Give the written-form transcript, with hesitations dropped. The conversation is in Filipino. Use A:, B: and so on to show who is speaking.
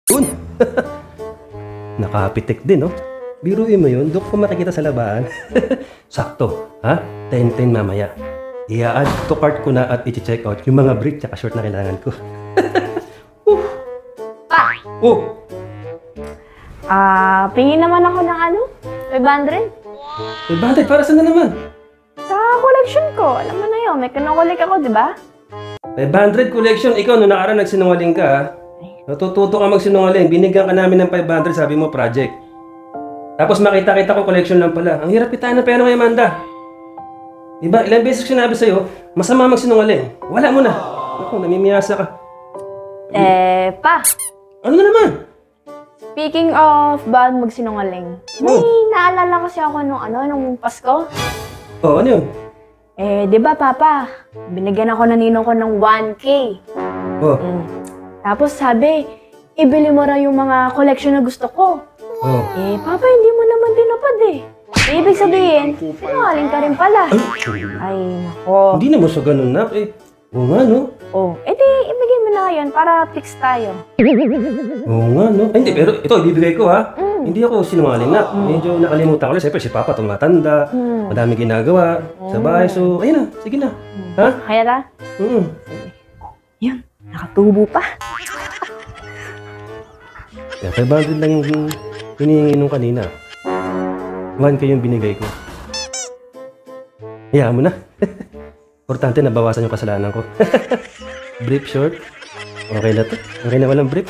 A: Yun. Nakapitik din, no? Biruin mo yun, doon ko makikita sa labaan. Sakto, ha? 10-10 mamaya. I-add to cart ko na at i-check out yung mga brick tsaka short na kailangan ko. Oh!
B: Pingin naman ako ng ano? 500?
A: 500 para saan na naman?
B: Sa collection ko. Alam mo na yun, may kinokollect ako, di ba?
A: 500 collection? Ikaw, noong nakaraan nagsinungaling ka, ha? Natututo ka magsinungaling. Binigyan ka namin ng 500, sabi mo, project. Tapos makita-kita ko collection lang pala. Ang hirap kitain ng pera kay Amanda. Diba, ilang beses ko sinabi sa'yo, masama magsinungaling. Wala mo na. Ako, namimiyasa ka.
B: Pa.
A: Ano na naman?
B: Speaking of bawal magsinungaling, may naalala kasi ako nung Pasko.
A: Oh, ano yun?
B: Di ba, Papa? Binigyan ako ng ninong ko ng 1K.
A: Oh.
B: Tapos sabi, ibili mo raw yung mga collection na gusto ko.
A: Oh.
B: Papa, hindi mo naman tinupad eh. Ibig sabihin, sinungaling ka rin pala. Ay, nako.
A: Hindi naman sa ganun, Nak. Oo nga, no?
B: Di, ibigay mo na ngayon para fix tayo.
A: Oo nga, no? Ay, hindi, pero ito, ibibigay ko, ha? Hindi ako sinungaling, Nak. Medyo nakalimutan ko lang. Siyempre, si Papa tumatanda. Madami ginagawa sa bahay. So, ayun na. Sige na. Ha?
B: Kaya ta? Yun, nakatubo pa.
A: Kaya 500 lang yung hinihingi nung kanina. 1K yung binigay ko. Hayaan mo na. Importante, nabawasan yung kasalanan ko. Brief short. Okay na to. Okay na walang brief.